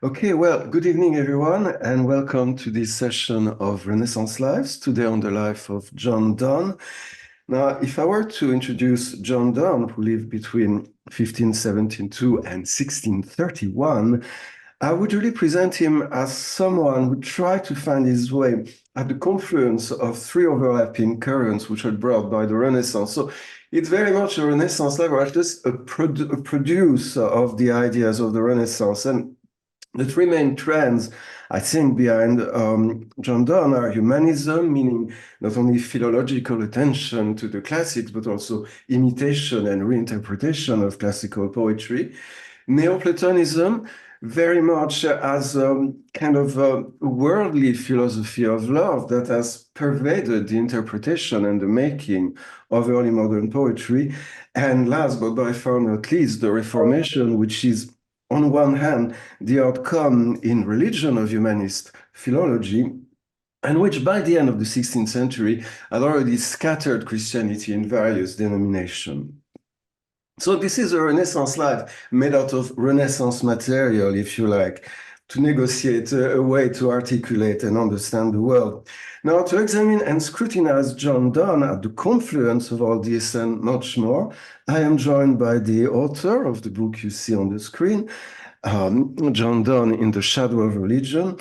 Okay, well, good evening, everyone, and welcome to this session of Renaissance Lives, today on the life of John Donne. Now, if I were to introduce John Donne, who lived between 1572 and 1631, I would really present him as someone who tried to find his way at the confluence of three overlapping currents which were brought by the Renaissance. So it's very much a Renaissance life, or just a producer of the ideas of the Renaissance. And the three main trends, I think, behind John Donne are humanism, meaning not only philological attention to the classics, but also imitation and reinterpretation of classical poetry. Neoplatonism, very much as kind of a worldly philosophy of love that has pervaded the interpretation and the making of early modern poetry. And last but by far not least, the Reformation, which is on one hand, the outcome in religion of humanist philology, and which by the end of the 16th century had already scattered Christianity in various denominations. So this is a Renaissance life made out of Renaissance material, if you like, to negotiate a way to articulate and understand the world. Now, to examine and scrutinize John Donne at the confluence of all this and much more, I am joined by the author of the book you see on the screen, John Donne in the Shadow of Religion.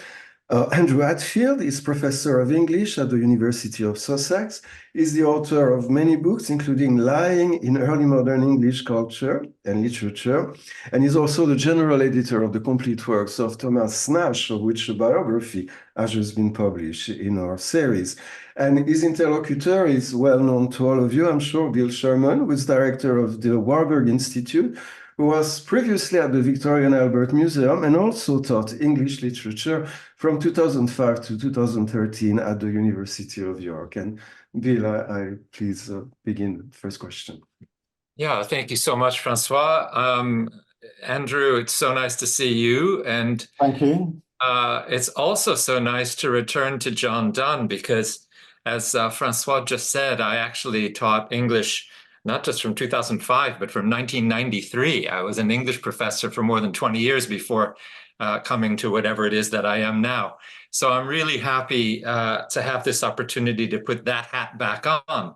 Andrew Hadfield is professor of English at the University of Sussex. He's the author of many books, including Lying in Early Modern English Culture and Literature. And he's also the general editor of the complete works of Thomas Nash, of which a biography has just been published in our series. And his interlocutor is well known to all of you, I'm sure, Bill Sherman, who is director of the Warburg Institute, who was previously at the Victoria and Albert Museum and also taught English literature from 2005 to 2013 at the University of York. And Bill, I please begin the first question. Yeah, thank you so much, Francois. Andrew, it's so nice to see you. And thank you. It's also so nice to return to John Donne because, as Francois just said, I actually taught English not just from 2005, but from 1993. I was an English professor for more than 20 years before coming to whatever it is that I am now. So I'm really happy to have this opportunity to put that hat back on.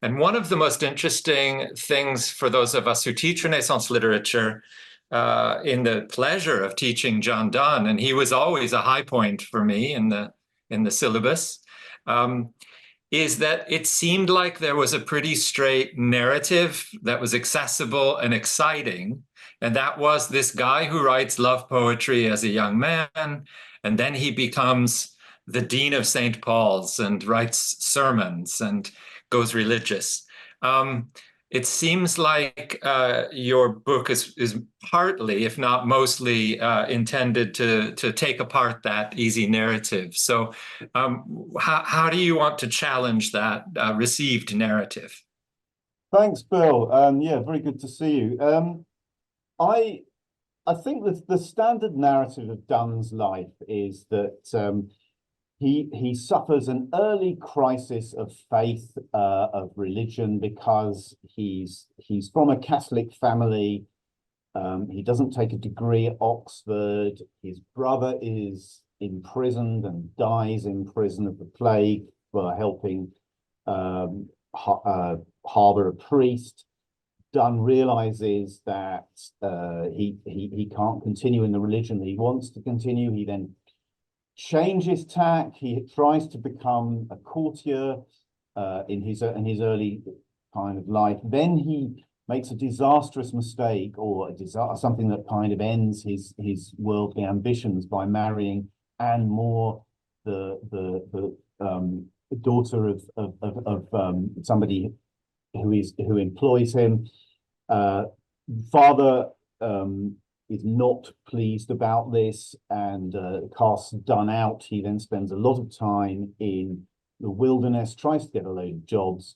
And one of the most interesting things for those of us who teach Renaissance literature in the pleasure of teaching John Donne, and he was always a high point for me in the syllabus, is that it seemed like there was a pretty straight narrative that was accessible and exciting. And that was this guy who writes love poetry as a young man, and then he becomes the Dean of St. Paul's and writes sermons and goes religious. It seems like your book is partly, if not mostly, intended to take apart that easy narrative. So how do you want to challenge that received narrative? Thanks, Bill. Yeah, very good to see you. I think that the standard narrative of Donne's life is that he suffers an early crisis of faith, of religion, because he's from a Catholic family. He doesn't take a degree at Oxford. His brother is imprisoned and dies in prison of the plague for helping harbor a priest. Donne realizes that he can't continue in the religion that he wants to continue. He then changes tack. He tries to become a courtier in his early kind of life. Then he makes a disastrous mistake, or something that kind of ends his worldly ambitions, by marrying Anne More, the daughter of somebody who employs him. Father is not pleased about this and casts Donne out. He then spends a lot of time in the wilderness, tries to get a load of jobs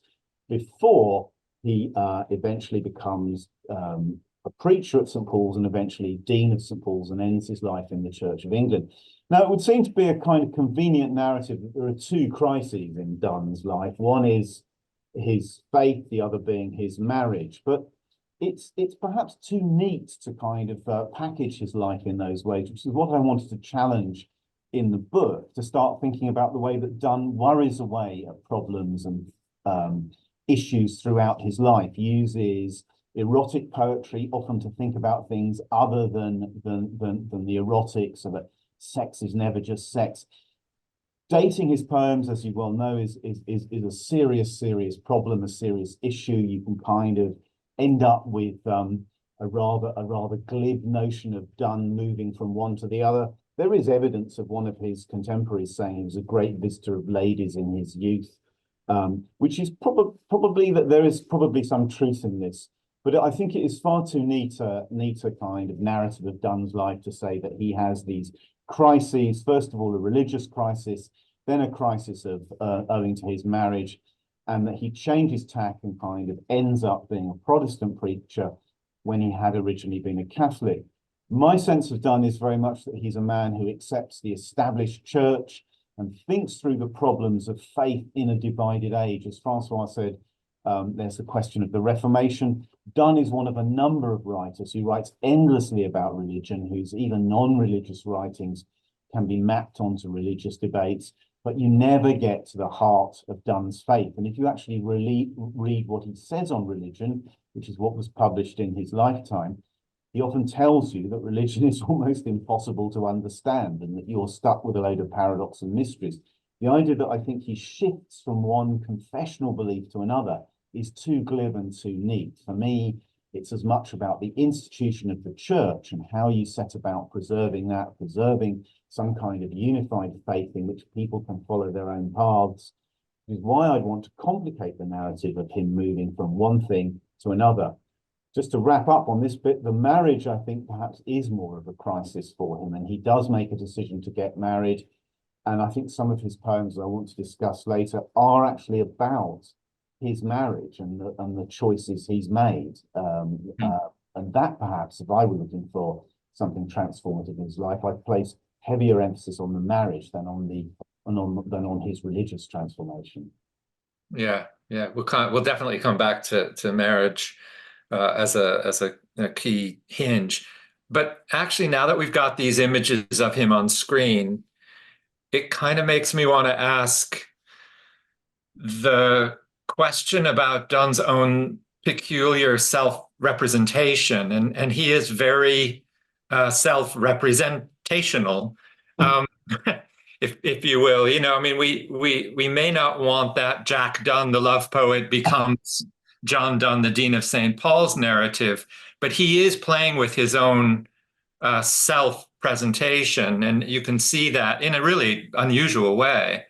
before he eventually becomes a preacher at St. Paul's and eventually Dean of St. Paul's, and ends his life in the Church of England. Now, it would seem to be a kind of convenient narrative that there are two crises in Donne's life. One is his faith, the other being his marriage. But it's perhaps too neat to kind of package his life in those ways, which is what I wanted to challenge in the book, to start thinking about the way that Donne worries away at problems and issues throughout his life, uses erotic poetry often to think about things other than the erotic, so that sex is never just sex. Dating his poems, as you well know, is a serious problem, a serious issue. You can kind of end up with a rather glib notion of Donne moving from one to the other. There is evidence of one of his contemporaries saying he was a great visitor of ladies in his youth, which is probably that there is probably some truth in this. But I think it is far too neat a kind of narrative of Donne's life to say that he has these crises. First of all, a religious crisis, then a crisis of owing to his marriage, and that he changes tack and kind of ends up being a Protestant preacher when he had originally been a Catholic. My sense of Donne is very much that he's a man who accepts the established church and thinks through the problems of faith in a divided age. As Francois said, there's the question of the Reformation. Donne is one of a number of writers who writes endlessly about religion, whose even non-religious writings can be mapped onto religious debates, but you never get to the heart of Donne's faith. And if you actually really read what he says on religion, which is what was published in his lifetime, he often tells you that religion is almost impossible to understand and that you're stuck with a load of paradox and mysteries. The idea that I think he shifts from one confessional belief to another is too glib and too neat. For me, it's as much about the institution of the church and how you set about preserving that, preserving some kind of unified faith in which people can follow their own paths, which is why I'd want to complicate the narrative of him moving from one thing to another. Just to wrap up on this bit, the marriage, I think, perhaps is more of a crisis for him, and he does make a decision to get married. And I think some of his poems I want to discuss later are actually about his marriage and the choices he's made. And that perhaps, if I were looking for something transformative in his life, I'd place heavier emphasis on the marriage than on his religious transformation. Yeah, we'll definitely come back to marriage as a key hinge. But actually, now that we've got these images of him on screen, it kind of makes me want to ask the question about Donne's own peculiar self-representation, and he is very self-representational, if you will. You know, I mean, we may not want that Jack Donne, the love poet, becomes John Donne, the Dean of St. Paul's narrative, but he is playing with his own self-presentation, and you can see that in a really unusual way.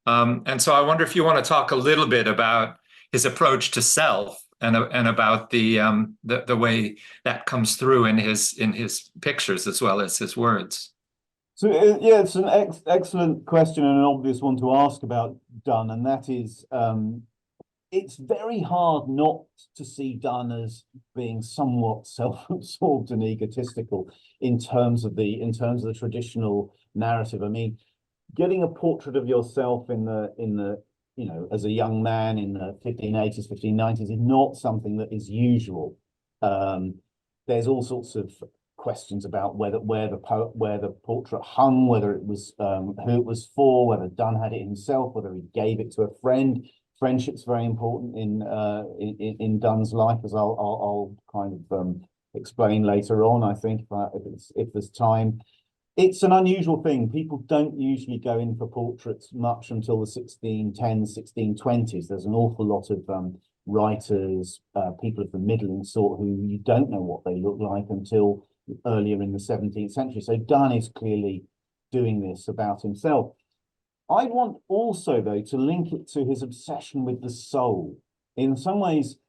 And so I wonder if you want to talk a little bit about his approach to self and about the way that comes through in his pictures as well as his words. So yeah, it's an excellent question and an obvious one to ask about Donne, and that is, it's very hard not to see Donne as being somewhat self-absorbed and egotistical in terms of the traditional narrative. I mean, getting a portrait of yourself in the you know, as a young man in the 1580s, 1590s is not something that is usual. There's all sorts of questions about where the portrait hung, whether it was who it was for, whether Donne had it himself, whether he gave it to a friend. Friendship's very important in Donne's life, as I'll kind of explain later on, I think, if there's time. It's an unusual thing. People don't usually go in for portraits much until the 1610s, 1620s. There's an awful lot of writers, people of the middling sort, who you don't know what they look like until earlier in the 17th century. So Donne is clearly doing this about himself. I want also, though, to link it to his obsession with the soul. In some ways,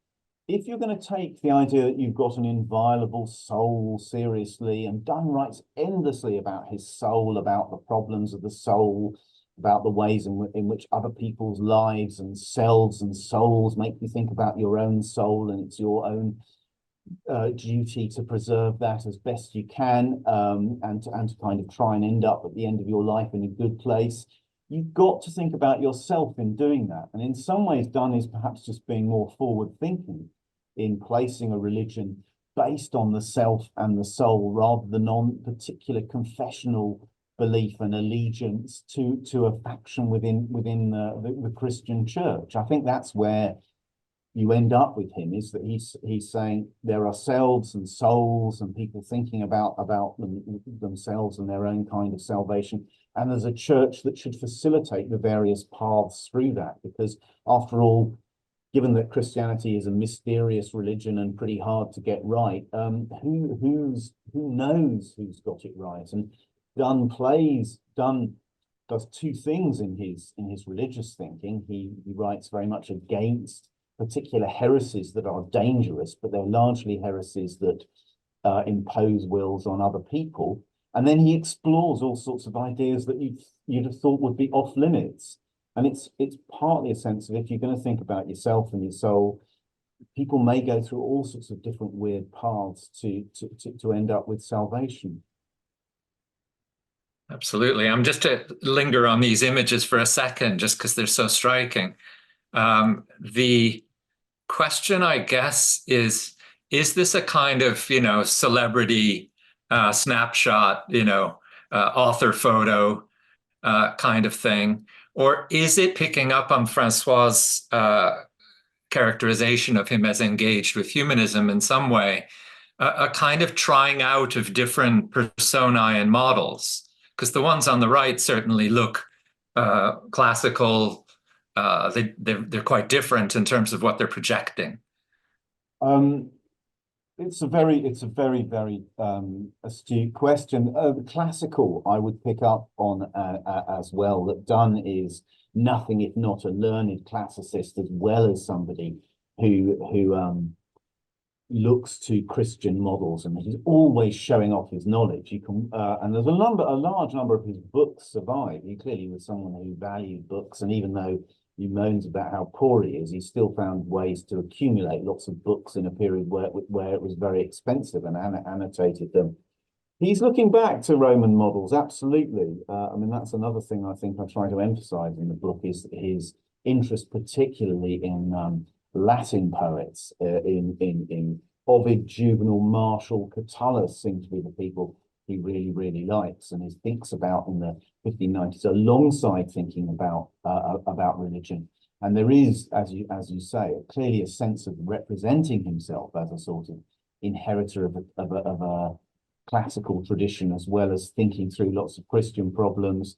if you're going to take the idea that you've got an inviolable soul seriously, and Donne writes endlessly about his soul, about the problems of the soul, about the ways in which other people's lives and selves and souls make you think about your own soul, and it's your own duty to preserve that as best you can, and to kind of try and end up at the end of your life in a good place. You've got to think about yourself in doing that. And in some ways, Donne is perhaps just being more forward-thinking. in placing a religion based on the self and the soul rather than on particular confessional belief and allegiance to a faction within the Christian church. I think that's where you end up with him, is that he's saying there are selves and souls and people thinking about themselves and their own kind of salvation, and there's a church that should facilitate the various paths through that, because after all, given that Christianity is a mysterious religion and pretty hard to get right, who knows who's got it right? And Donne does two things in his religious thinking. He writes very much against particular heresies that are dangerous, but they're largely heresies that impose wills on other people. And then he explores all sorts of ideas that you'd have thought would be off limits. And it's partly a sense of, if you're going to think about yourself and your soul, people may go through all sorts of different weird paths to end up with salvation. Absolutely. I'm just to linger on these images for a second, just because they're so striking. The question, I guess, is this a kind of, celebrity snapshot, author photo kind of thing? Or is it picking up on Francois's characterization of him as engaged with humanism in some way, a kind of trying out of different personae and models? Because the ones on the right certainly look classical. They're quite different in terms of what they're projecting. It's a very, very astute question. Classical, I would pick up on as well, that Donne is nothing if not a learned classicist, as well as somebody who looks to Christian models, and he's always showing off his knowledge. You can, and there's a large number of his books survive. He clearly was someone who valued books, and even though he moans about how poor he is, he still found ways to accumulate lots of books in a period where it was very expensive, and annotated them. He's looking back to Roman models, absolutely. I mean, that's another thing I think I try to emphasize in the book, is his interest particularly in Latin poets, in Ovid, Juvenal, Martial, Catullus seem to be the people he really, really likes, and he thinks about in the 1590s alongside thinking about religion. And there is, as you say, clearly a sense of representing himself as a sort of inheritor of a classical tradition, as well as thinking through lots of Christian problems.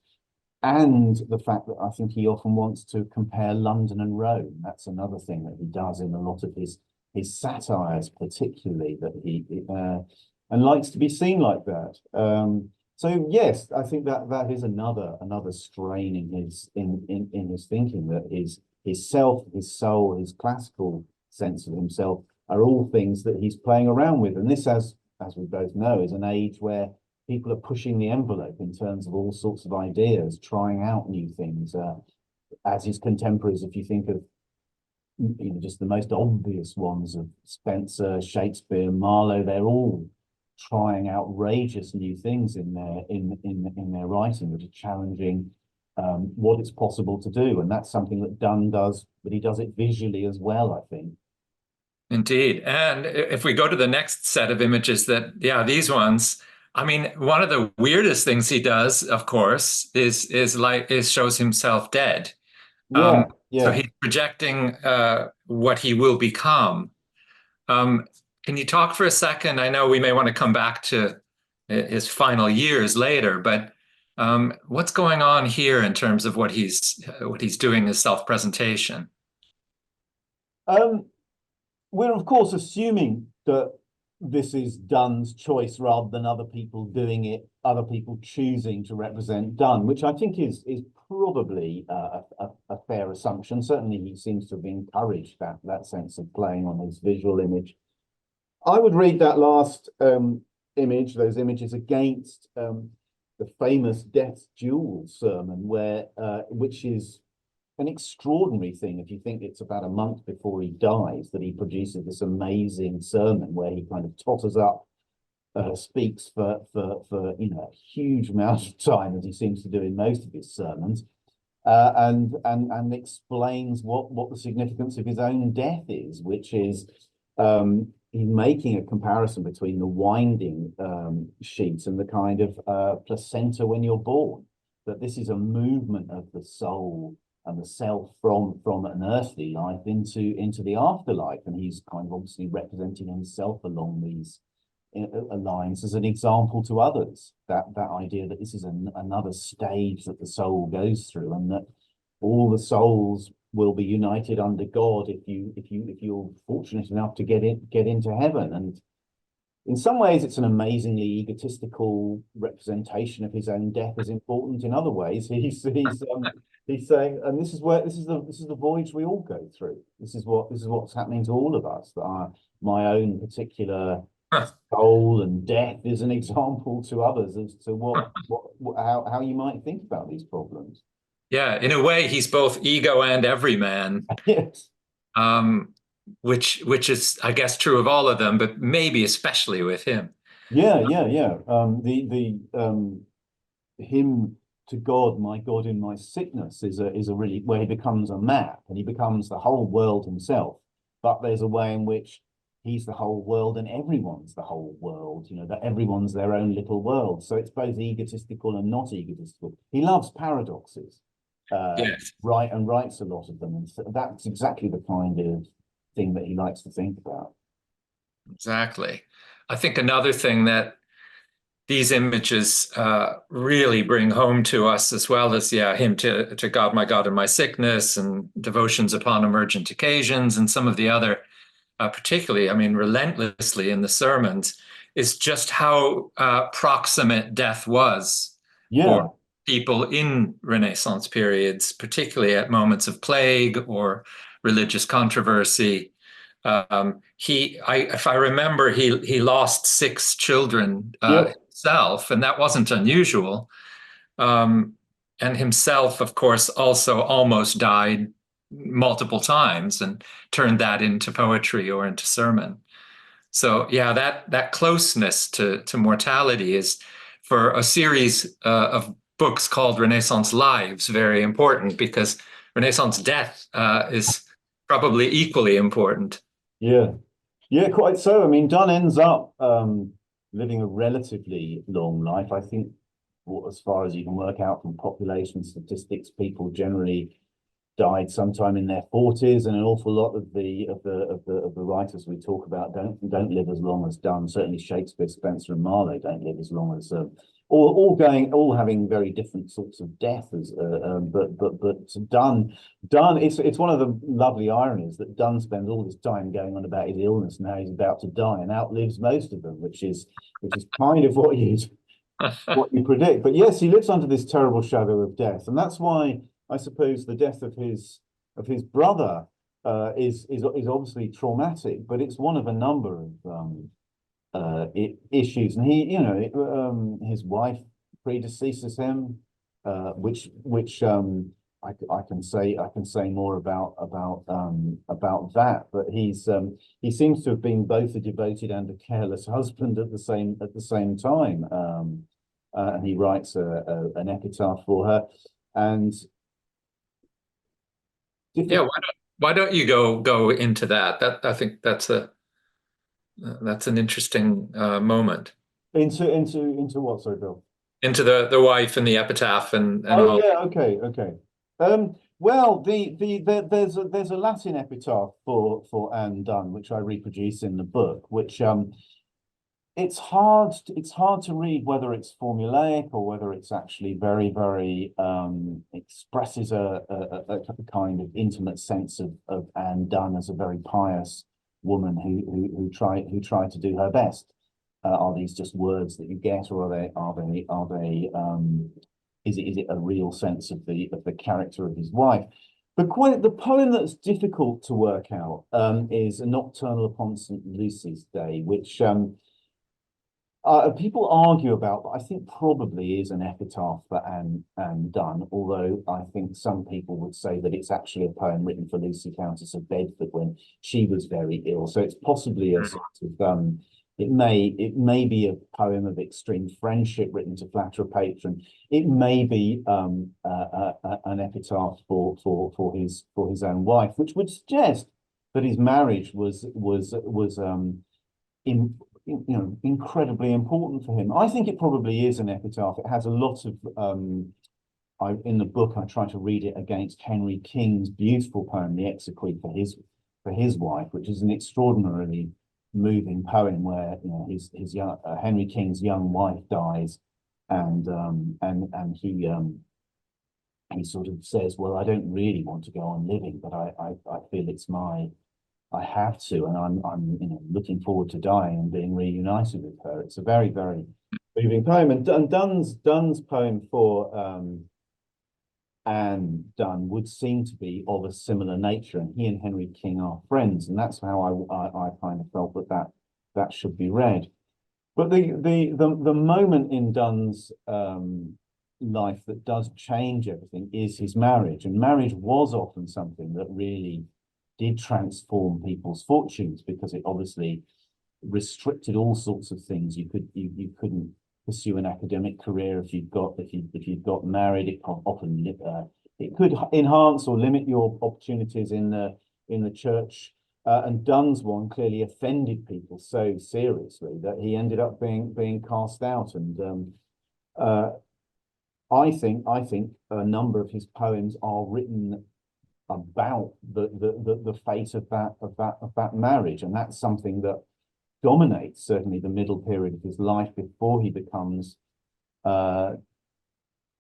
And the fact that I think he often wants to compare London and Rome. That's another thing that he does in a lot of his satires, particularly, that he and likes to be seen like that. So yes, I think that is another strain in his thinking, that his self, his soul, his classical sense of himself are all things that he's playing around with. And this, as we both know, is an age where people are pushing the envelope in terms of all sorts of ideas, trying out new things. As his contemporaries, if you think of just the most obvious ones of Spenser, Shakespeare, Marlowe, they're all trying outrageous new things in their writing that are challenging what it's possible to do. And that's something that Donne does, but he does it visually as well, I think. Indeed. And if we go to the next set of images, these ones, I mean, one of the weirdest things he does, of course, is shows himself dead. Yeah. So he's projecting what he will become. Can you talk for a second? I know we may want to come back to his final years later, but what's going on here in terms of what he's doing as self-presentation? We're of course assuming that this is Donne's choice rather than other people doing it, other people choosing to represent Donne, which I think is probably a fair assumption. Certainly he seems to have encouraged that sense of playing on his visual image. I would read that last image, those images, against the famous Death's Duel sermon, which is an extraordinary thing if you think it's about a month before he dies that he produces this amazing sermon where he kind of totters up, speaks for a huge amount of time, as he seems to do in most of his sermons, and explains what the significance of his own death is, which is he's making a comparison between the winding sheet and the kind of placenta when you're born, that this is a movement of the soul and the self from an earthly life into the afterlife. And he's kind of obviously representing himself along these lines as an example to others, that idea that this is another stage that the soul goes through, and that all the souls will be united under God if you're fortunate enough to get into heaven. And in some ways, it's an amazingly egotistical representation of his own death as important. In other ways, he's saying, and this is the voyage we all go through. This is what's happening to all of us. That my own particular soul and death is an example to others as to how you might think about these problems. Yeah, in a way, he's both ego and everyman. Yes. Which is, I guess, true of all of them, but maybe especially with him. Yeah. The hymn to God, my God in my sickness, is a really where he becomes a map and he becomes the whole world himself. But there's a way in which he's the whole world and everyone's the whole world, that everyone's their own little world. So it's both egotistical and not egotistical. He loves paradoxes. Yes. Writes a lot of them. And so that's exactly the kind of thing that he likes to think about. Exactly. I think another thing that these images really bring home to us, as well as, hymn to God, my God in my sickness, and devotions upon emergent occasions, and some of the other, particularly, relentlessly in the sermons, is just how proximate death was for people in Renaissance periods, particularly at moments of plague or religious controversy. If I remember, he lost 6 children himself, and that wasn't unusual. And himself, of course, also almost died multiple times and turned that into poetry or into sermon. So that closeness to mortality is, for a series of books called Renaissance Lives, very important, because Renaissance death is probably equally important. Yeah, quite so. Donne ends up living a relatively long life. I think, as far as you can work out from population statistics, people generally died sometime in their 40s, and an awful lot of the writers we talk about don't live as long as Donne. Certainly Shakespeare, Spenser, and Marlowe don't live as long as all having very different sorts of death. But Donne, it's one of the lovely ironies that Donne spends all this time going on about his illness, and now he's about to die, and outlives most of them, which is kind of what you predict. But yes, he lives under this terrible shadow of death, and that's why I suppose the death of his brother is obviously traumatic, but it's one of a number of issues. And his wife predeceases him, which I can say more about that. But he seems to have been both a devoted and a careless husband at the same time. And he writes an epitaph for her. And why don't you go into that? I think that's an interesting moment. Into what, sorry, Bill? Into the wife and the epitaph and all. Yeah, okay. Well, there's a Latin epitaph for Anne Donne, which I reproduce in the book, which it's hard to read whether it's formulaic or whether it's actually very, very expresses a kind of intimate sense of Anne Donne as a very pious woman who tried to do her best. Are these just words that you get, or are they is it a real sense of the character of his wife? The poem that's difficult to work out is A Nocturnal upon St. Lucy's Day, which people argue about, but I think probably is an epitaph for Anne Donne, although I think some people would say that it's actually a poem written for Lucy, Countess of Bedford, when she was very ill. So it's possibly a sort of it may be a poem of extreme friendship written to flatter a patron. It may be an epitaph for his own wife, which would suggest but his marriage was incredibly important for him. I think it probably is an epitaph. It has a lot of in the book I try to read it against Henry King's beautiful poem, The Exequy for his wife, which is an extraordinarily moving poem where his young Henry King's young wife dies, and he sort of says, well, I don't really want to go on living, but I feel it's I have to, and I'm looking forward to dying and being reunited with her. It's a very, very moving poem, and Donne's poem for Anne Donne would seem to be of a similar nature, and he and Henry King are friends, and that's how I kind of felt that should be read. But the moment in Donne's life that does change everything is his marriage, and marriage was often something that really did transform people's fortunes, because it obviously restricted all sorts of things. You couldn't pursue an academic career if you'd got married. It often it could enhance or limit your opportunities in the church. And Donne's one clearly offended people so seriously that he ended up being cast out. And I think a number of his poems are written about the fate of that marriage, and that's something that dominates certainly the middle period of his life before he becomes a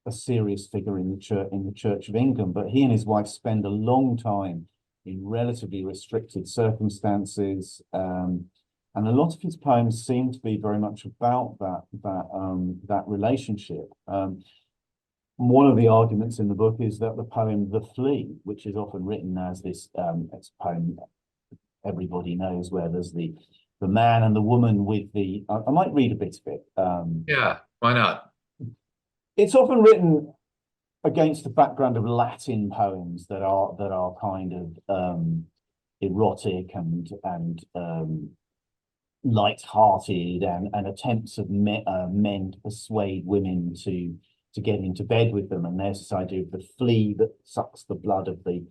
serious figure in the Church of England. But he and his wife spend a long time in relatively restricted circumstances, and a lot of his poems seem to be very much about that relationship. One of the arguments in the book is that the poem "The Flea," which is often written as this it's a poem everybody knows, where there's the man and the woman with the I might read a bit of it. Yeah, why not? It's often written against the background of Latin poems that are kind of erotic and light-hearted, and attempts of men to persuade women to get into bed with them. And there's this idea of the flea that sucks the blood of the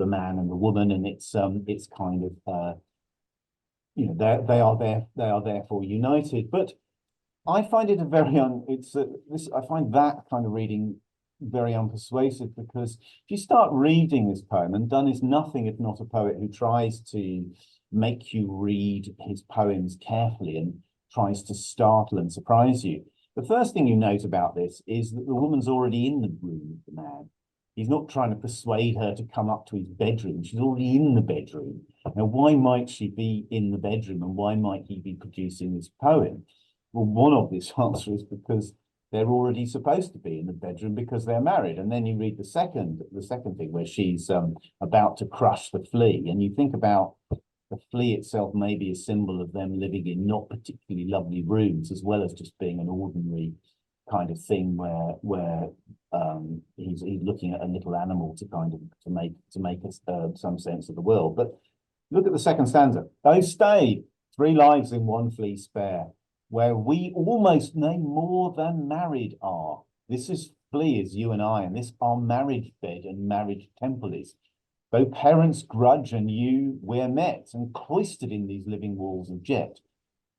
man and the woman, and it's kind of they are therefore united. But I find it I find that kind of reading very unpersuasive, because if you start reading this poem, and Donne is nothing if not a poet who tries to make you read his poems carefully and tries to startle and surprise you. The first thing you note about this is that the woman's already in the room with the man. He's not trying to persuade her to come up to his bedroom. She's already in the bedroom. Now, why might she be in the bedroom, and why might he be producing this poem? Well, one obvious answer is because they're already supposed to be in the bedroom, because they're married. And then you read the second thing, where she's about to crush the flea, and you think about the flea itself may be a symbol of them living in not particularly lovely rooms, as well as just being an ordinary kind of thing where he's looking at a little animal to make some sense of the world. But look at the second stanza. "Oh, stay, 3 lives in 1 flea spare, where we almost nay more than married are. This is flea is you and I, and this our marriage bed and marriage temple is. Though parents grudge and you, we're met and cloistered in these living walls of jet.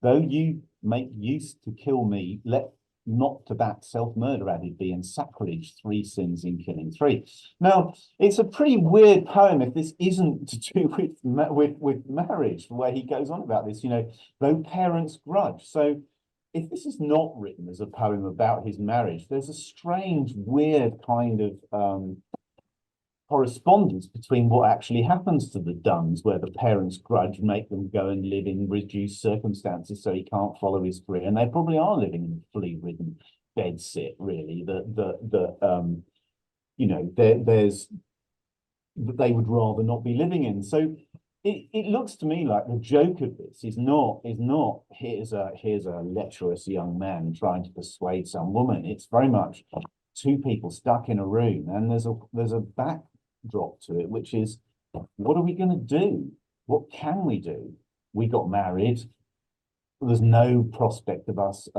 Though you make use to kill me, let not to that self-murder added be, and sacrilege 3 sins in killing 3. Now, it's a pretty weird poem if this isn't to do with marriage, the way he goes on about this, though parents grudge. So if this is not written as a poem about his marriage, there's a strange, weird kind of correspondence between what actually happens to the Donnes, where the parents grudge, make them go and live in reduced circumstances so he can't follow his career, and they probably are living in a flea-ridden bedsit, really. There's that they would rather not be living in. So it looks to me like the joke of this is not here's a lecherous young man trying to persuade some woman. It's very much 2 people stuck in a room, and there's a backdrop to it, which is, what are we going to do? What can we do? We got married. There's no prospect of us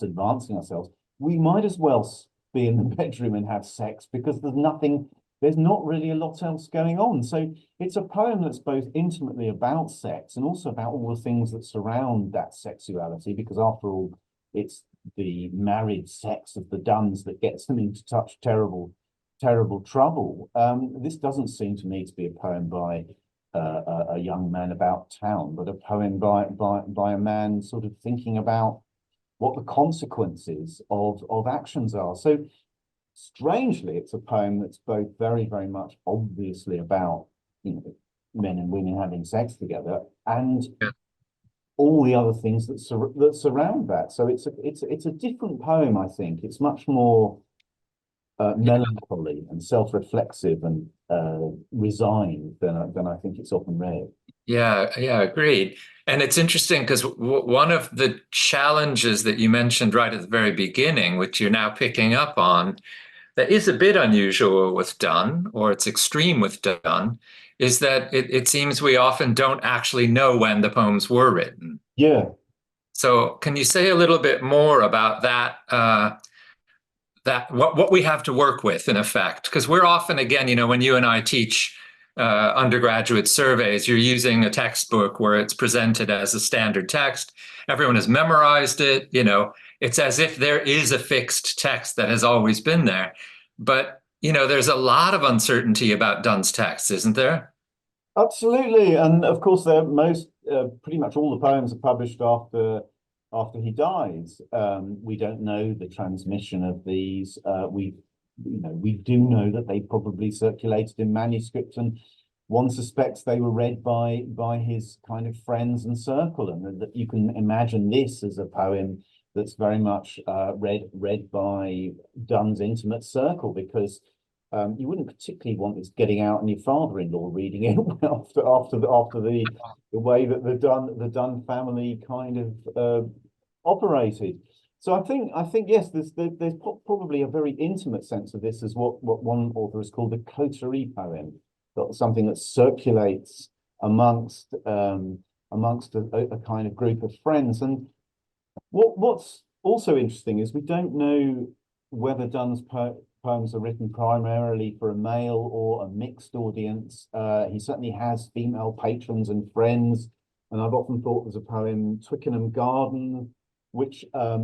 advancing ourselves. We might as well be in the bedroom and have sex, because there's nothing there's not really a lot else going on. So it's a poem that's both intimately about sex and also about all the things that surround that sexuality, because after all, it's the married sex of the Duns that gets them into such terrible trouble. This doesn't seem to me to be a poem by a young man about town, but a poem by a man sort of thinking about what the consequences of actions are. So strangely, it's a poem that's both very, very much obviously about, you know, men and women having sex together, and all the other things that surround that. So it's a different poem, I think. It's much more melancholy and self-reflexive and resigned than I think it's often read. Yeah, agreed. And it's interesting because one of the challenges that you mentioned right at the very beginning, which you're now picking up on, that is a bit unusual with Donne, or it's extreme with Donne, is that it seems we often don't actually know when the poems were written. Yeah. So can you say a little bit more about that, what we have to work with, in effect? Because we're often, again, you know, when you and I teach undergraduate surveys, you're using a textbook where it's presented as a standard text. Everyone has memorized it. You know, it's as if there is a fixed text that has always been there. But, you know, there's a lot of uncertainty about Donne's text, isn't there? Absolutely. And of course, pretty much all the poems are published after he dies. We don't know the transmission of these. We do know that they probably circulated in manuscript, and one suspects they were read by his kind of friends and circle, and that you can imagine this as a poem that's very much read by Donne's intimate circle, because you wouldn't particularly want this getting out and your father-in-law reading it after the way that the Donne family kind of operated. So I think yes, there's probably a very intimate sense of this as what one author has called a coterie poem, something that circulates amongst a kind of group of friends. And what's also interesting is we don't know whether Donne's poems are written primarily for a male or a mixed audience. He certainly has female patrons and friends, and I've often thought there's a poem, Twickenham Garden, which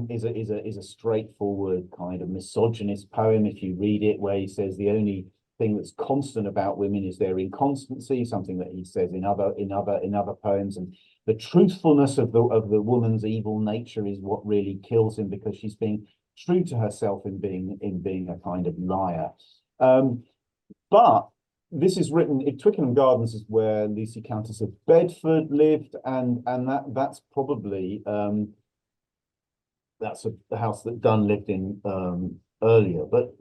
is a straightforward kind of misogynist poem, if you read it, where he says the only thing that's constant about women is their inconstancy, something that he says in other poems, and the truthfulness of the woman's evil nature is what really kills him, because she's being true to herself in being a kind of liar. But this is written in Twickenham Gardens, is where Lucy Countess of Bedford lived, and that's probably that's the house that Donne lived in earlier. But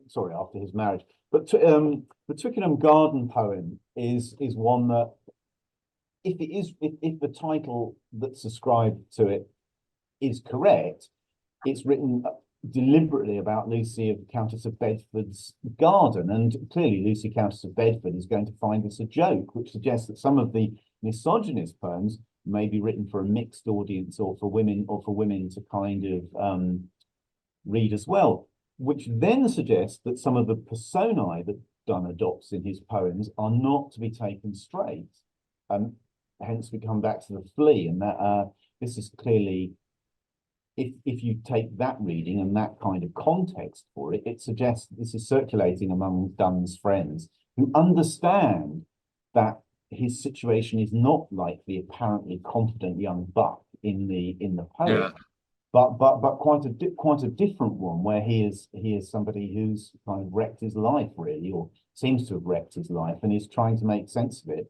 sorry, after his marriage. But the Twickenham Garden poem is one that, if the title that's ascribed to it is correct, it's written deliberately about Lucy of Countess of Bedford's garden, and clearly Lucy Countess of Bedford is going to find this a joke, which suggests that some of the misogynist poems may be written for a mixed audience, or for women to kind of read as well, which then suggests that some of the personae that Donne adopts in his poems are not to be taken straight. Hence we come back to the flea, and that this is clearly, if you take that reading and that kind of context for it, it suggests this is circulating among Donne's friends, who understand that his situation is not like the apparently confident young buck in the poem, but quite a different one, where he is somebody who's kind of wrecked his life, really, or seems to have wrecked his life, and is trying to make sense of it.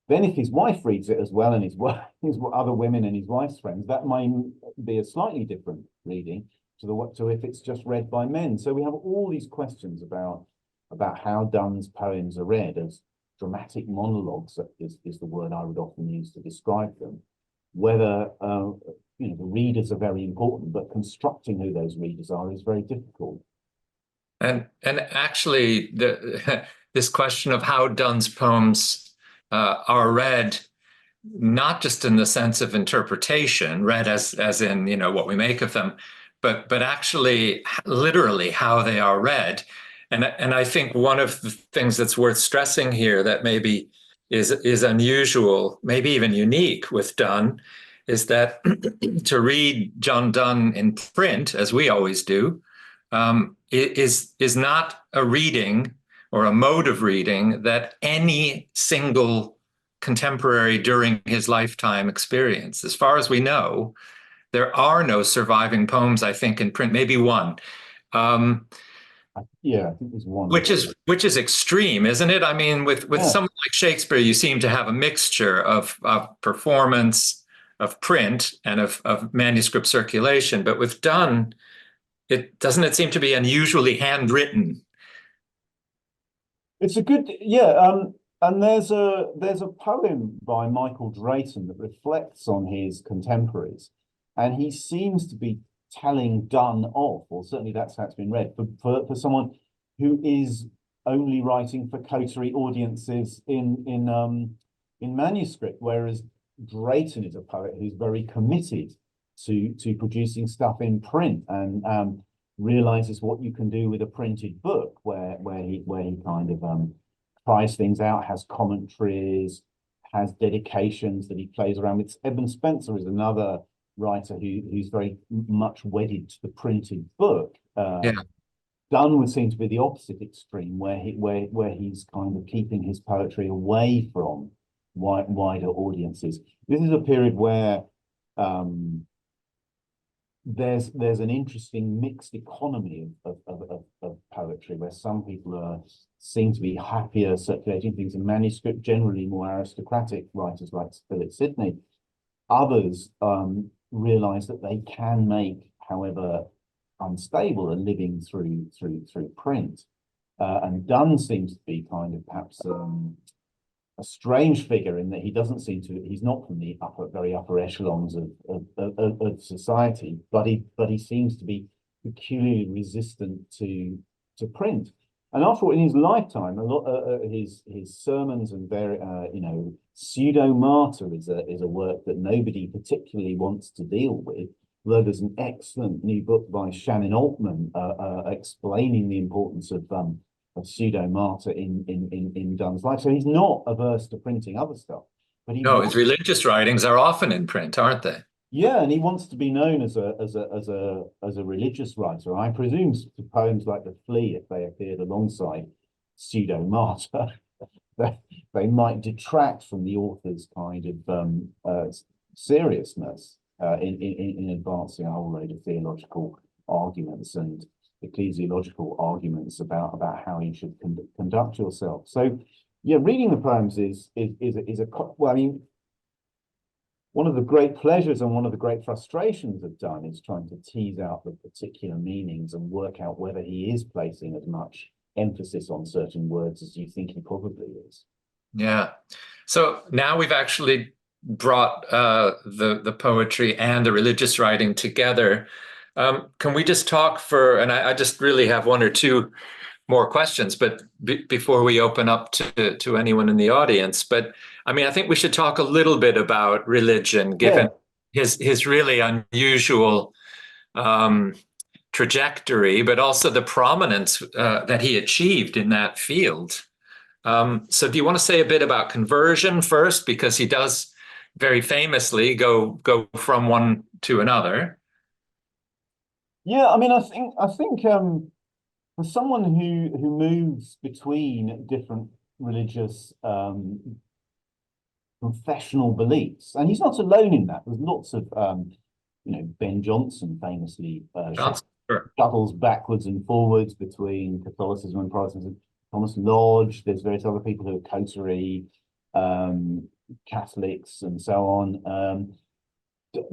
Then if his wife reads it as well, and his other women and his wife's friends, that might be a slightly different reading to if it's just read by men. So we have all these questions about how Donne's poems are read as dramatic monologues, is the word I would often use to describe them. Whether the readers are very important, but constructing who those readers are is very difficult. And actually, this question of how Donne's poems are read, not just in the sense of interpretation, read as in, you know, what we make of them, but actually literally how they are read, And I think one of the things that's worth stressing here that maybe is unusual, maybe even unique with Donne, is that to read John Donne in print, as we always do, is not a reading or a mode of reading that any single contemporary during his lifetime experienced. As far as we know, there are no surviving poems, I think, in print, maybe one. Yeah, I think there's one. Which is extreme, isn't it? I mean, with someone like Shakespeare, you seem to have a mixture of performance, of print, and of manuscript circulation. But with Donne, it seem to be unusually handwritten. It's a good, and there's a poem by Michael Drayton that reflects on his contemporaries, and he seems to be telling Donne off, or certainly that's how it's been read, for someone who is only writing for coterie audiences in manuscript, whereas Drayton is a poet who's very committed to producing stuff in print, and realizes what you can do with a printed book, where he kind of tries things out, has commentaries, has dedications that he plays around with. Eben Spencer is another writer who's very much wedded to the printed book. Donne would seem to be the opposite extreme, where he's kind of keeping his poetry away from wider audiences. This is a period where there's an interesting mixed economy of poetry, where some people seem to be happier circulating things in manuscript, generally more aristocratic writers like Philip Sidney. Others realize that they can make, however unstable, a living through print. And Donne seems to be kind of perhaps a strange figure in that he's not from the very upper echelons of society, but he seems to be peculiarly resistant to print. And after all, in his lifetime, a lot his sermons and Pseudo Martyr is a work that nobody particularly wants to deal with. Although there's an excellent new book by Shannon Altman explaining the importance of Pseudo Martyr in Donne's life. So he's not averse to printing other stuff, but his religious writings are often in print, aren't they? Yeah, and he wants to be known as a religious writer. I presume poems like The Flea, if they appeared alongside Pseudo Martyr, they might detract from the author's kind of seriousness in advancing a whole load of theological arguments and ecclesiological arguments about how you should conduct yourself. So, yeah, reading the poems is well, I mean, one of the great pleasures and one of the great frustrations of Donne is trying to tease out the particular meanings and work out whether he is placing as much emphasis on certain words as you think he probably is. Yeah. So now we've actually brought the poetry and the religious writing together. Can we just talk and I just really have one or two more questions, but before we open up to anyone in the audience, but I mean, I think we should talk a little bit about religion, given his really unusual trajectory, but also the prominence that he achieved in that field. So do you want to say a bit about conversion first, because he does very famously go from one to another? Yeah, I mean, I think for someone who moves between different religious confessional beliefs, and he's not alone in that. There's lots of Ben Jonson famously shuttles backwards and forwards between Catholicism and Protestantism. Thomas Lodge, there's various other people who are coterie Catholics and so on.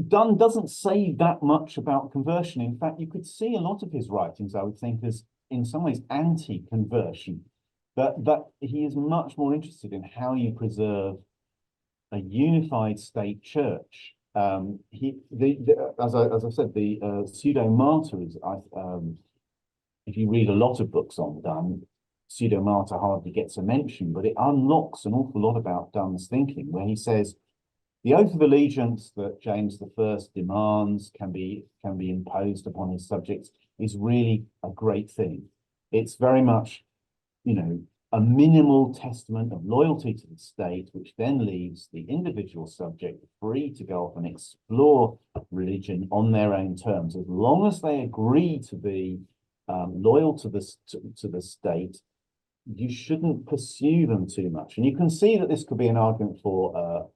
Donne doesn't say that much about conversion. In fact, you could see a lot of his writings, I would think, as in some ways anti-conversion, but he is much more interested in how you preserve a unified state church. As I said, the Pseudo Martyr is, if you read a lot of books on Donne, Pseudo Martyr hardly gets a mention, but it unlocks an awful lot about Donne's thinking, where he says the oath of allegiance that James I demands can be imposed upon his subjects is really a great thing. It's very much, you know, a minimal testament of loyalty to the state, which then leaves the individual subject free to go off and explore religion on their own terms. As long as they agree to be loyal to the state, you shouldn't pursue them too much. And you can see that this could be an argument for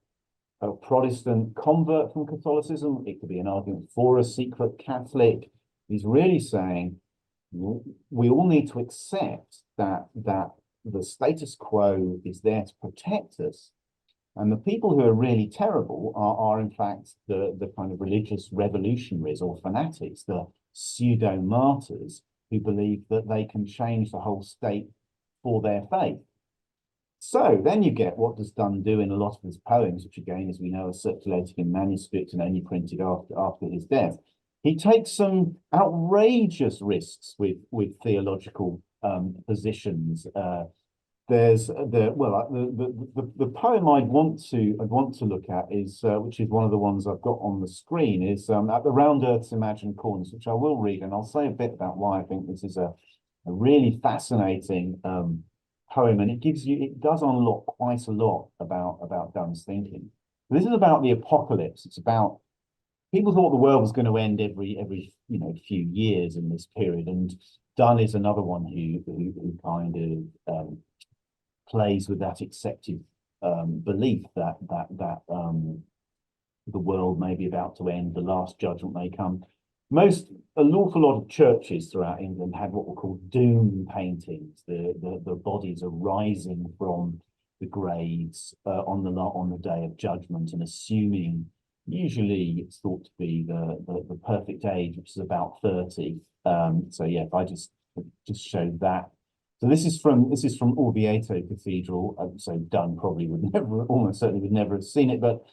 a Protestant convert from Catholicism. It could be an argument for a secret Catholic. He's really saying we all need to accept that the status quo is there to protect us. And the people who are really terrible are in fact the kind of religious revolutionaries or fanatics, the pseudo-martyrs who believe that they can change the whole state for their faith. So then you get what does Donne do in a lot of his poems, which again, as we know, are circulating in manuscript and only printed after his death. He takes some outrageous risks with theological positions. There's the poem I'd want to look at is which is one of the ones I've got on the screen, is At the Round Earth's Imagined Corners, which I will read, and I'll say a bit about why I think this is a really fascinating poem, and it does unlock quite a lot about Donne's thinking. This is about the apocalypse. It's about people thought the world was going to end every few years in this period, and Donne is another one who kind of plays with that accepted belief that the world may be about to end, the last judgment may come. An awful lot of churches throughout England had what were called doom paintings. The bodies are rising from the graves on the day of judgment, and assuming, usually it's thought to be the perfect age, which is about 30. So yeah, if I just showed that. So this is from Orvieto Cathedral. So Donne probably almost certainly would never have seen it, but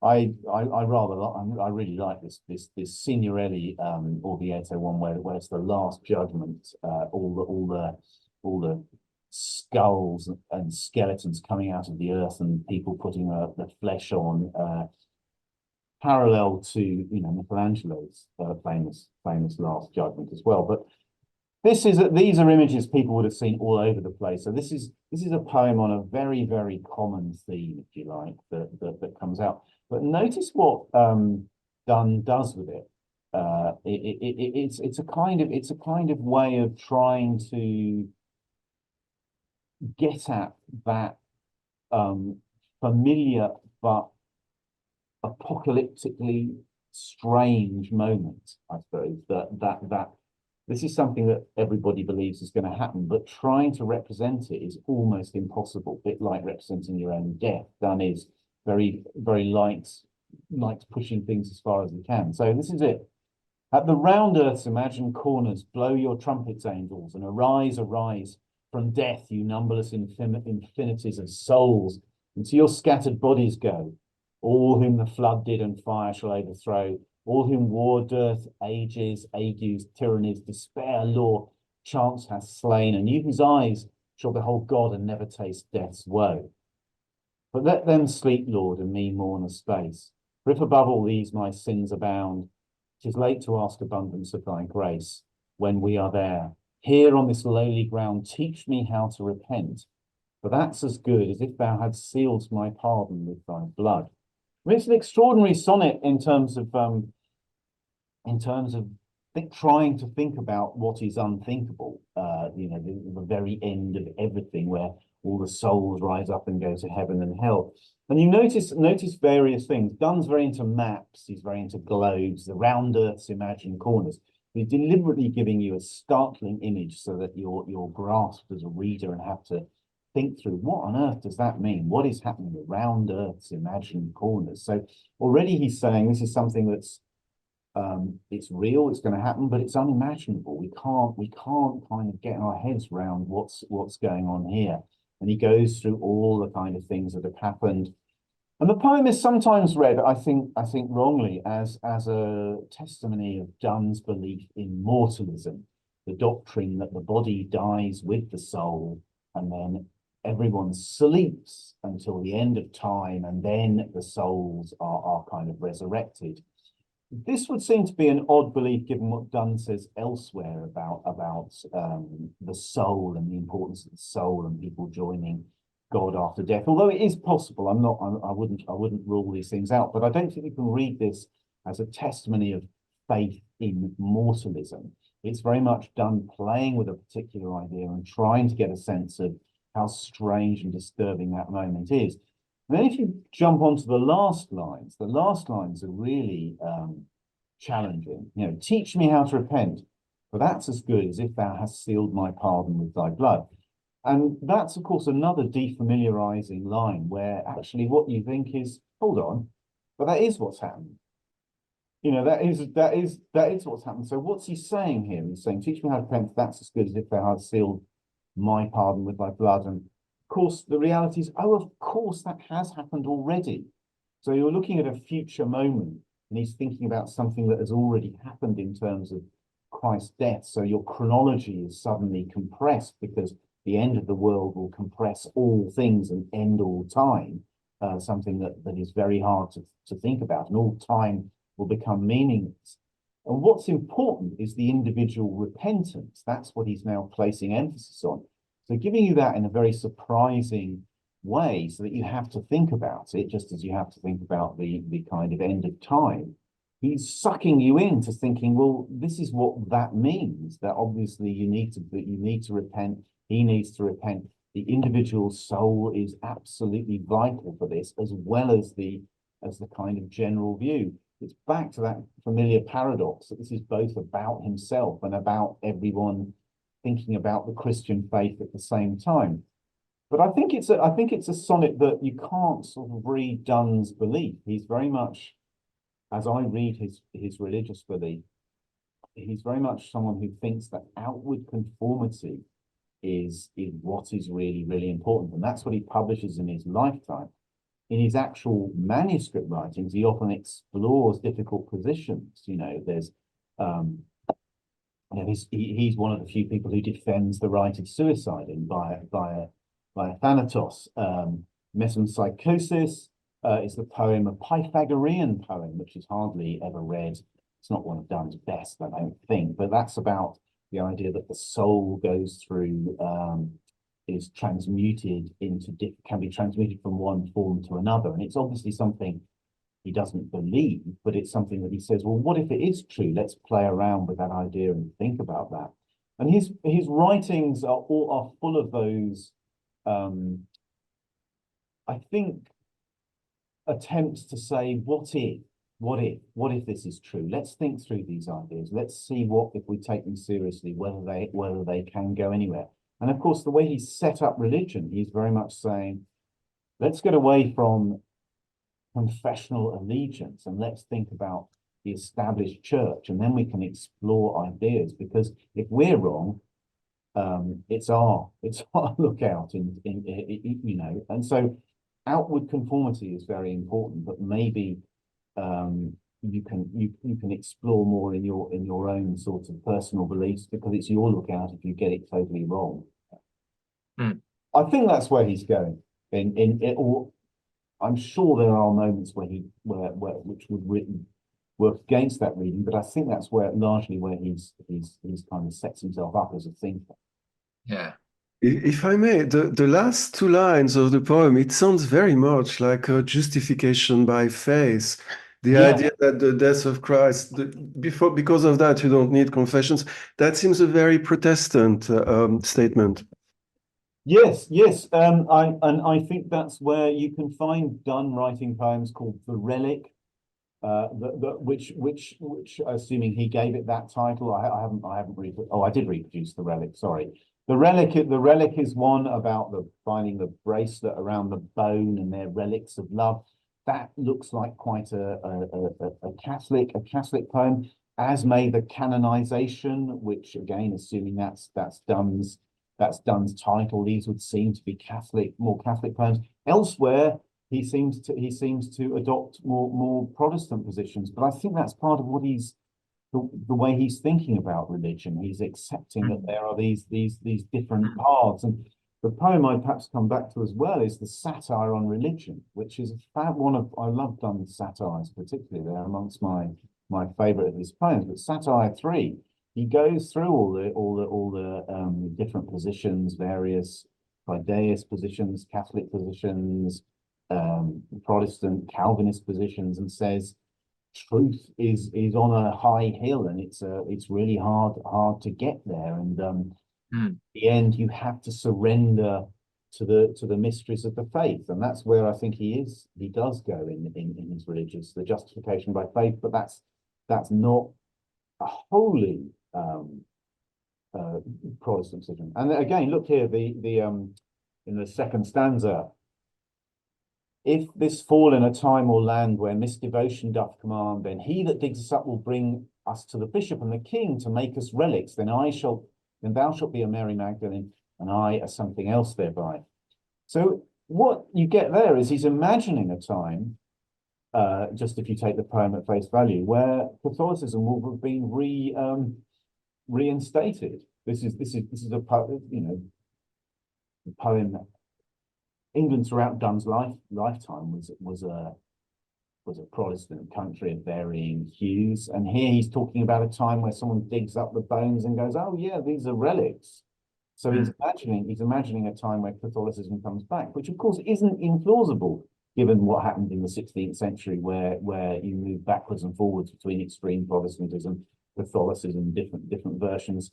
I really like this Signorelli Orvieto one where it's the last judgment, all the skulls and skeletons coming out of the earth and people putting the flesh on, parallel to Michelangelo's famous Last Judgment as well. But these are images people would have seen all over the place. So this is a poem on a very, very common theme, if you like, that comes out. But notice what Donne does with it. It's a kind of way of trying to get at that familiar but apocalyptically strange moment, I suppose, that this is something that everybody believes is going to happen, but trying to represent it is almost impossible. A bit like representing your own death. Donne is very, very likes pushing things as far as he can. So this is it. At the round earth's imagined corners, blow your trumpets, angels, and arise, arise from death, you numberless infinities of souls, and to your scattered bodies go, all whom the flood did and fire shall overthrow, all whom war, dearth, ages, agues, tyrannies, despair, law, chance hath slain, and you whose eyes shall behold God and never taste death's woe. But let them sleep, Lord, and me mourn a space. For if above all these my sins abound, 'tis late to ask abundance of thy grace. When we are there, here on this lowly ground, teach me how to repent. For that's as good as if thou hadst sealed my pardon with thy blood. I mean, it's an extraordinary sonnet in terms of trying to think about what is unthinkable. The very end of everything, where all the souls rise up and go to heaven and hell. And you notice various things. Donne's very into maps. He's very into globes, the round earth's imagined corners. He's deliberately giving you a startling image so that you're grasped as a reader and have to think through what on earth does that mean? What is happening around Earth's imagined corners? So already he's saying this is something that's it's real, it's going to happen, but it's unimaginable. We can't kind of get our heads around what's going on here. And he goes through all the kind of things that have happened. And the poem is sometimes read, I think wrongly, as a testimony of Donne's belief in mortalism, the doctrine that the body dies with the soul, and then everyone sleeps until the end of time, and then the souls are kind of resurrected. this would seem to be an odd belief given what Donne says elsewhere about the soul and the importance of the soul and people joining God after death. Although it is possible, I wouldn't rule these things out, but I don't think you can read this as a testimony of faith in mortalism. It's very much Donne playing with a particular idea and trying to get a sense of how strange and disturbing that moment is. And then if you jump onto the last lines are really challenging. You know, teach me how to repent, for that's as good as if thou hast sealed my pardon with thy blood. And that's, of course, another defamiliarizing line where actually what you think is, hold on, but that is what's happened. You know, that is what's happened. So what's he saying here? He's saying, teach me how to repent, that's as good as if thou hast sealed my pardon with thy blood. And of course, the reality is, oh, of course, that has happened already. So you're looking at a future moment, and he's thinking about something that has already happened in terms of Christ's death. So your chronology is suddenly compressed because the end of the world will compress all things and end all time, something that is very hard to think about, and all time will become meaningless. And what's important is the individual repentance. That's what he's now placing emphasis on. So giving you that in a very surprising way so that you have to think about it, just as you have to think about the kind of end of time. He's sucking you into thinking, well, this is what that means, that obviously you need to repent, he needs to repent. The individual soul is absolutely vital for this, as well as the kind of general view. It's back to that familiar paradox that this is both about himself and about everyone thinking about the Christian faith at the same time. But I think it's a sonnet that you can't sort of read Donne's belief. He's very much, as I read his religious belief, he's very much someone who thinks that outward conformity is what is really, really important. And that's what he publishes in his lifetime. In his actual manuscript writings, he often explores difficult positions. You know, there's he's one of the few people who defends the right of suicide and by Thanatos. Metempsychosis is the poem, a Pythagorean poem, which is hardly ever read. It's not one of Donne's best, I don't think, but that's about the idea that the soul goes through, is transmuted can be transmuted from one form to another. And it's obviously something he doesn't believe, but it's something that he says, well, what if it is true? Let's play around with that idea and think about that. And his writings are full of those, I think, attempts to say, what if this is true? Let's think through these ideas. Let's see what, if we take them seriously, whether they can go anywhere. And of course, the way he set up religion, he's very much saying, let's get away from confessional allegiance and let's think about the established church, and then we can explore ideas, because if we're wrong, it's our lookout you know. And so outward conformity is very important, but maybe you can explore more in your own sort of personal beliefs, because it's your lookout if you get it totally wrong. I think that's where he's going. Or I'm sure there are moments which would work against that reading, but I think that's largely where he's kind of sets himself up as a thinker. Yeah. If I may, the last two lines of the poem, it sounds very much like a justification by faith. The idea that the death of Christ, because of that, you don't need confessions. That seems a very Protestant statement. Yes. I think that's where you can find Donne writing poems called the Relic, which assuming he gave it that title, I haven't read. Oh, I did reproduce the Relic. Sorry. The relic is one about finding the bracelet around the bone and their relics of love. That looks like quite a Catholic poem, as may the canonization, which again, assuming that's Donne's title, these would seem to be more Catholic poems. Elsewhere, he seems to adopt more Protestant positions, but I think that's part of what the way he's thinking about religion. He's accepting that there are these different paths. And the poem I'd perhaps come back to as well is the satire on religion, which is I love Donne's satires, particularly. They're amongst my my favorite of his poems. But Satire 3, he goes through all the different positions, various Fideist positions, Catholic positions, Protestant, Calvinist positions, and says truth is on a high hill, and it's really hard to get there. And in the end, you have to surrender to the mysteries of the faith, and that's where I think he does go in his religious, the justification by faith. But that's not a wholly Protestant position. And again, look here, the in the second stanza: if this fall in a time or land where misdevotion doth command, then he that digs us up will bring us to the bishop and the king to make us relics. Then thou shalt be a Mary Magdalene, and I a something else thereby. So what you get there is he's imagining a time, just if you take the poem at face value, where Catholicism will have been reinstated. This is a poem, the poem. England throughout Donne's lifetime was a Protestant country of varying hues, and here he's talking about a time where someone digs up the bones and goes, "Oh yeah, these are relics." So he's imagining a time where Catholicism comes back, which of course isn't implausible given what happened in the 16th century, where you move backwards and forwards between extreme Protestantism, Catholicism, different versions.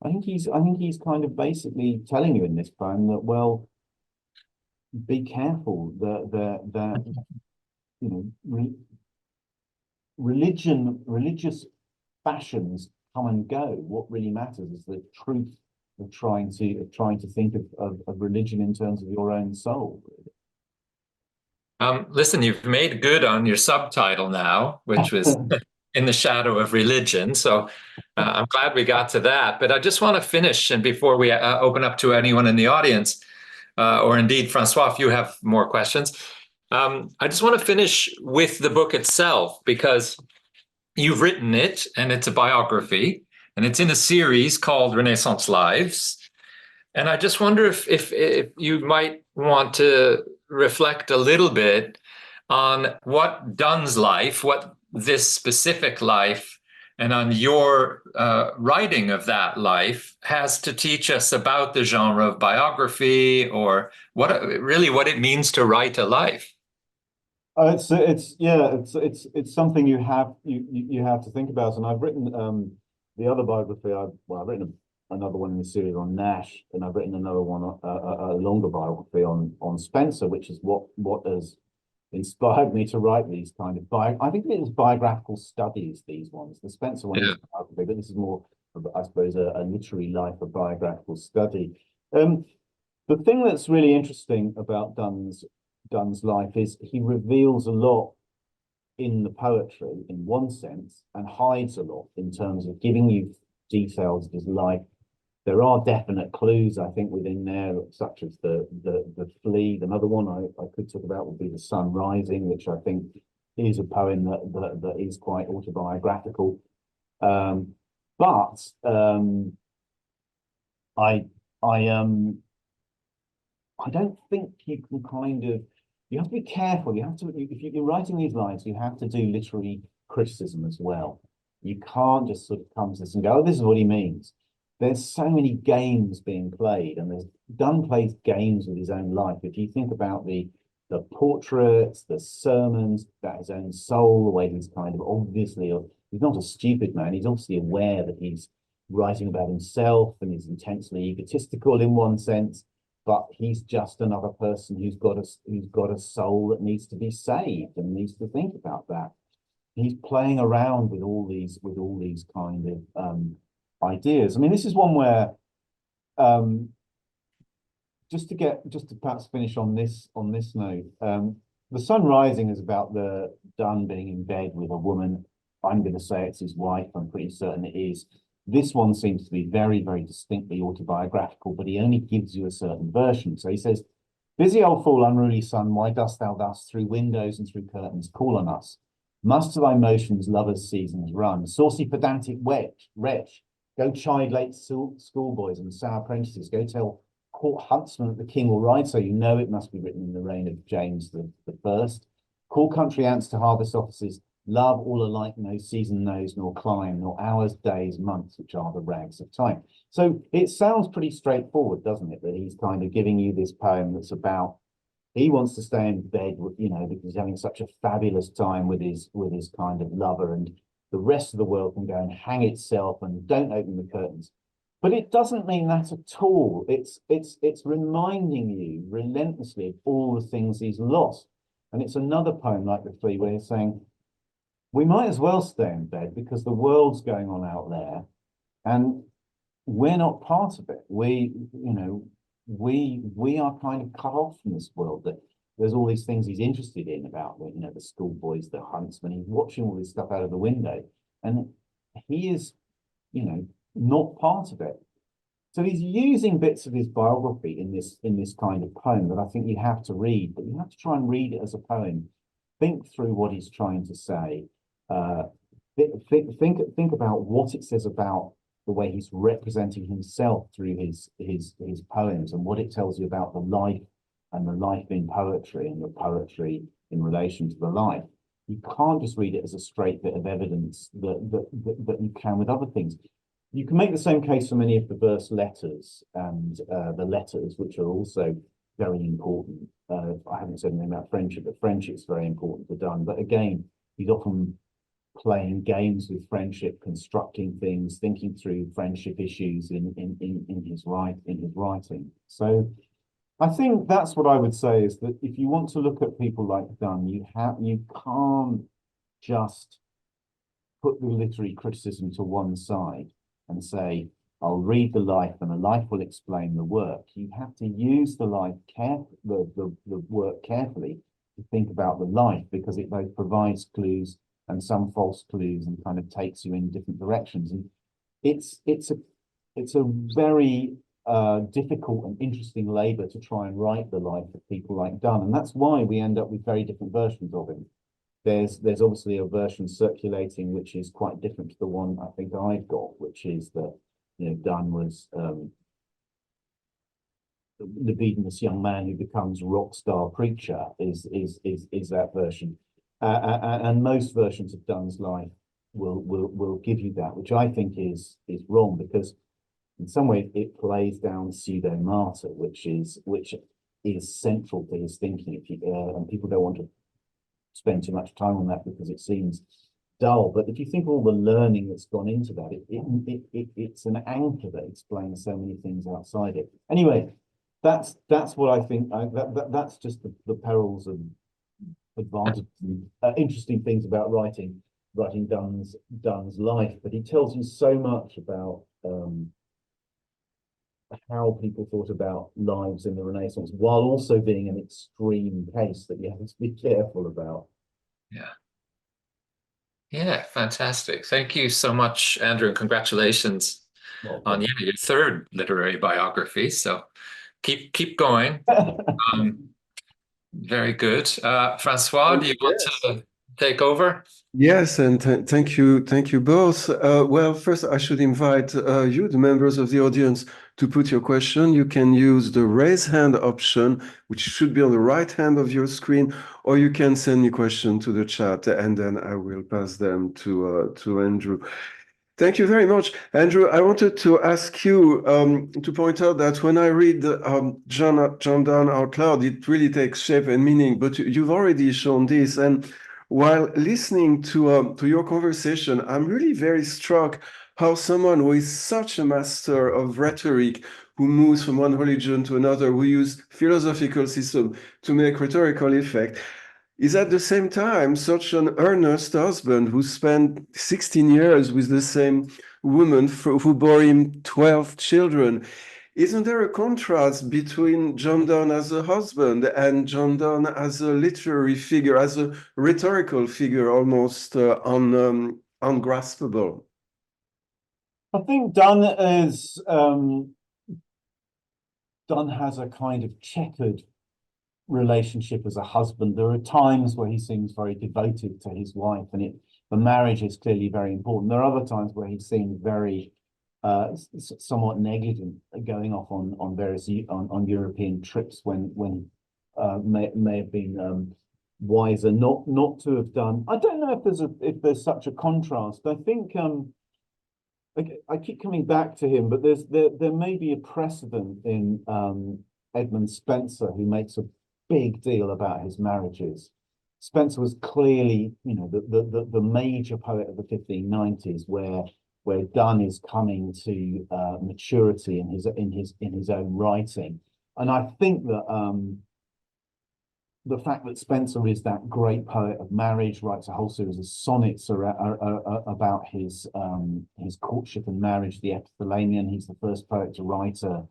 I think he's kind of basically telling you in this poem that, well, be careful that religious fashions come and go. What really matters is the truth of trying to think of religion in terms of your own soul. Listen, you've made good on your subtitle now, which was In the Shadow of Religion. So I'm glad we got to that. But I just want to finish, and before we open up to anyone in the audience, or indeed, Francois, if you have more questions, I just want to finish with the book itself, because you've written it, and it's a biography, and it's in a series called Renaissance Lives. And I just wonder if you might want to reflect a little bit on what Donne's life, what this specific life, and on your writing of that life has to teach us about the genre of biography, or what it means to write a life. It's something you have to think about. And I've written the other biography. I've written another one in the series on Nash, and I've written another one, a longer biography on Spencer, which is what has inspired me to write these kind of I think it was biographical studies, these ones. The Spencer one is biography, but this is more of, I suppose, a literary life, a biographical study. The thing that's really interesting about Donne's life is he reveals a lot in the poetry in one sense, and hides a lot in terms of giving you details of his life. There are definite clues, I think, within there, such as the flea. Another one I could talk about would be The Sun Rising, which I think is a poem that is quite autobiographical. But I don't think you can you have to be careful. If you're writing these lines, you have to do literary criticism as well. You can't just sort of come to this and go, "Oh, this is what he means." There's so many games being played, and Donne plays games with his own life. If you think about the portraits, the sermons, about his own soul, the way he's kind of obviously, he's not a stupid man. He's obviously aware that he's writing about himself, and he's intensely egotistical in one sense, but he's just another person who's got a soul that needs to be saved and needs to think about that. He's playing around with all these kind of ideas. I mean, this is one where just to perhaps finish on this note, The Sun Rising is about the Donne being in bed with a woman. I'm going to say it's his wife. I'm pretty certain it is. This one seems to be very, very distinctly autobiographical, but he only gives you a certain version. So he says, "Busy old fool, unruly sun, why dost thou thus through windows and through curtains call on us? Must to thy motions lovers' seasons run? Saucy pedantic wretch, go chide late schoolboys and sour apprentices. Go tell court huntsmen that the king will ride, so you know it must be written in the reign of James the First. Call country ants to harvest offices. Love all alike, no season knows, nor clime, nor hours, days, months, which are the rags of time. So it sounds pretty straightforward, doesn't it? That he's kind of giving you this poem that's about, he wants to stay in bed, you know, because he's having such a fabulous time with his kind of lover, and the rest of the world can go and hang itself and don't open the curtains. But it doesn't mean that at all. It's reminding you relentlessly of all the things he's lost. And it's another poem like the Flea where he's saying, we might as well stay in bed because the world's going on out there and we're not part of it. We are kind of cut off from this world. That there's all these things he's interested in about, you know, the schoolboys, the huntsmen. He's watching all this stuff out of the window, and he is, you know, not part of it. So he's using bits of his biography in this kind of poem that I think you have to read, but you have to try and read it as a poem. Think through what he's trying to say. Think about what it says about the way he's representing himself through his poems, and what it tells you about the life, and the life in poetry, and the poetry in relation to the life. You can't just read it as a straight bit of evidence that you can with other things. You can make the same case for many of the verse letters and the letters, which are also very important. I haven't said anything about friendship, but friendship's very important for Donne. But again, he's often playing games with friendship, constructing things, thinking through friendship issues in his writing. So I think that's what I would say, is that if you want to look at people like Donne, you can't just put the literary criticism to one side and say, I'll read the life and the life will explain the work. You have to use the life the work carefully to think about the life, because it both provides clues and some false clues and kind of takes you in different directions. And it's a very difficult and interesting labor to try and write the life of people like Donne. And that's why we end up with very different versions of him. There's obviously a version circulating which is quite different to the one I think I've got, which is that, you know, Donne was the libidinous young man who becomes rock star preacher is that version, and most versions of Donne's life will give you that, which I think is wrong, because in some ways it plays down pseudo martyr, which is central to his thinking. If you and people don't want to spend too much time on that because it seems dull, but if you think of all the learning that's gone into that, it's an anchor that explains so many things outside it. Anyway, that's what I think. That's just the perils and advantages, interesting things about writing Donne's life. But he tells you so much about how people thought about lives in the Renaissance, while also being an extreme case that you have to be careful about. Yeah, fantastic. Thank you so much, Andrew, and congratulations on your third literary biography. So keep going. Very good. Francois, do you want to take over? Yes, and thank you both. Well, first I should invite you, the members of the audience, to put your question. You can use the raise hand option, which should be on the right hand of your screen, or you can send me question to the chat, and then I will pass them to Andrew. Thank you very much, Andrew. I wanted to ask you to point out that when I read John Donne out loud, it really takes shape and meaning. But you've already shown this, and while listening to your conversation, I'm really very struck how someone who is such a master of rhetoric, who moves from one religion to another, who uses philosophical system to make rhetorical effect, is at the same time such an earnest husband who spent 16 years with the same woman who bore him 12 children. Isn't there a contrast between John Donne as a husband and John Donne as a literary figure, as a rhetorical figure, almost ungraspable? I think Donne has a kind of checkered relationship as a husband. There are times where he seems very devoted to his wife, and the marriage is clearly very important. There are other times where he seems very somewhat negligent, going off on various on European trips when may have been wiser not to have done. I don't know if there's such a contrast. I think I keep coming back to him, but there may be a precedent in Edmund Spenser, who makes a big deal about his marriages. Spenser was clearly, you know, the major poet of the 1590s, where Donne is coming to maturity in his own writing, and I think that the fact that Spenser is that great poet of marriage, writes a whole series of sonnets about his courtship and marriage, the Epithalamion. He's the first poet to write a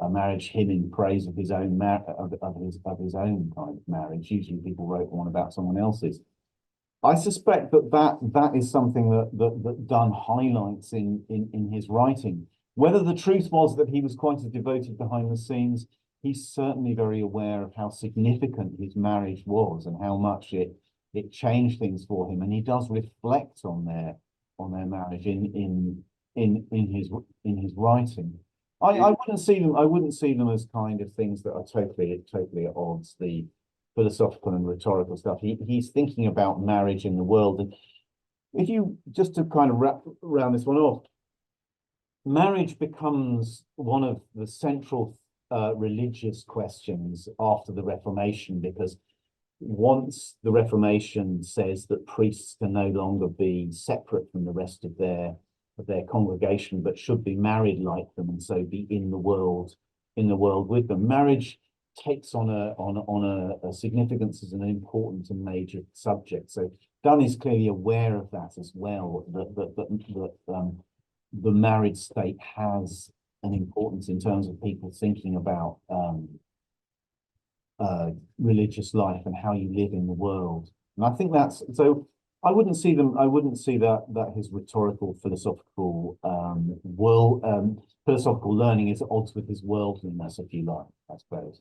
marriage hymn in praise of his own of his own kind of marriage. Usually, people wrote one about someone else's. I suspect that is something that Donne highlights in his writing. Whether the truth was that he was quite a devoted behind the scenes, he's certainly very aware of how significant his marriage was and how much it changed things for him, and he does reflect on their marriage in his writing. I wouldn't see them as kind of things that are totally at odds. The philosophical and rhetorical stuff. He's thinking about marriage in the world, and if you just to kind of round this one off, marriage becomes one of the central religious questions after the Reformation, because once the Reformation says that priests can no longer be separate from the rest of their congregation, but should be married like them, and so be in the world with them, marriage takes on a significance as an important and major subject. So Donne is clearly aware of that as well, that the married state has an importance in terms of people thinking about religious life and how you live in the world. And I think that's so. I wouldn't see that his rhetorical philosophical philosophical learning is at odds with his worldliness, if you like, I suppose.